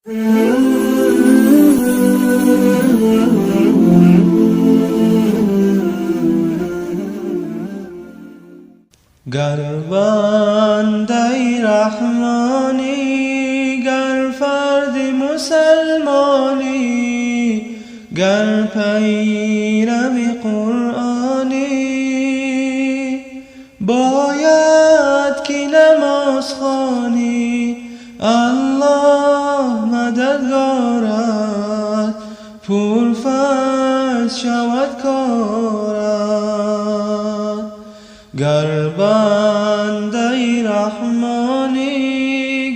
گر بنده رحمانی، گر فرد مسلمانی، گر پیرو قرآنی، باید که نماز خوانی. الله مددگارت، پرفیض شود کارت. گر بنده رحمانی،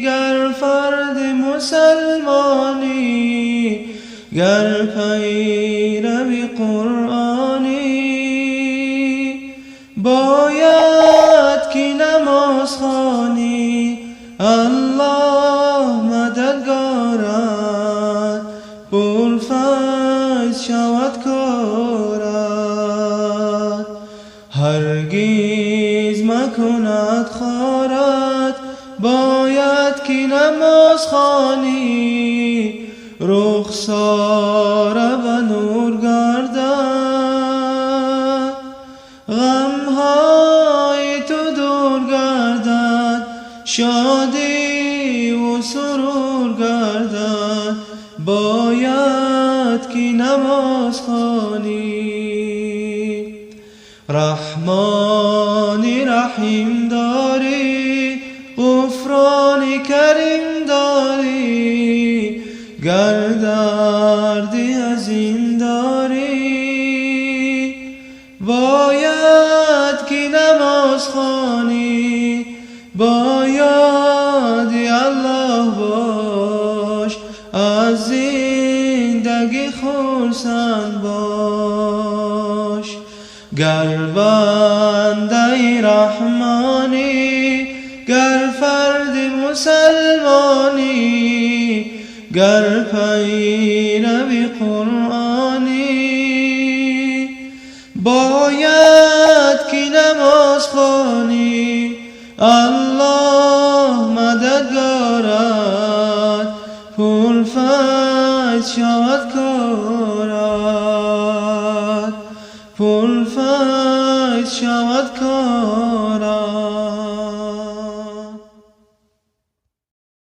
گر فرد مسلمانی، گر پیرو قرآنی، باید که نماز خوانی. الله مددگارت، پرفیض شود کارت. هرگز مکند خارت، باید که نماز خوانی. رخسار و نور گردد، غمهای تو دور گردد، شادی و سرور گردد. باید که نماز خوانی. رحمانی رحیم داری، غفرانی کریم داری، گر دردی عظیم داری، باید که نماز خوانی. باید الله باش، از زندگی خرسند باش. گر بنده رحمانی، گر فرد مسلمانی، گر پیرو قرآنی، باید که نماز خوانی. الله مددگارت، پرفیض شود کارت، پرفیض شود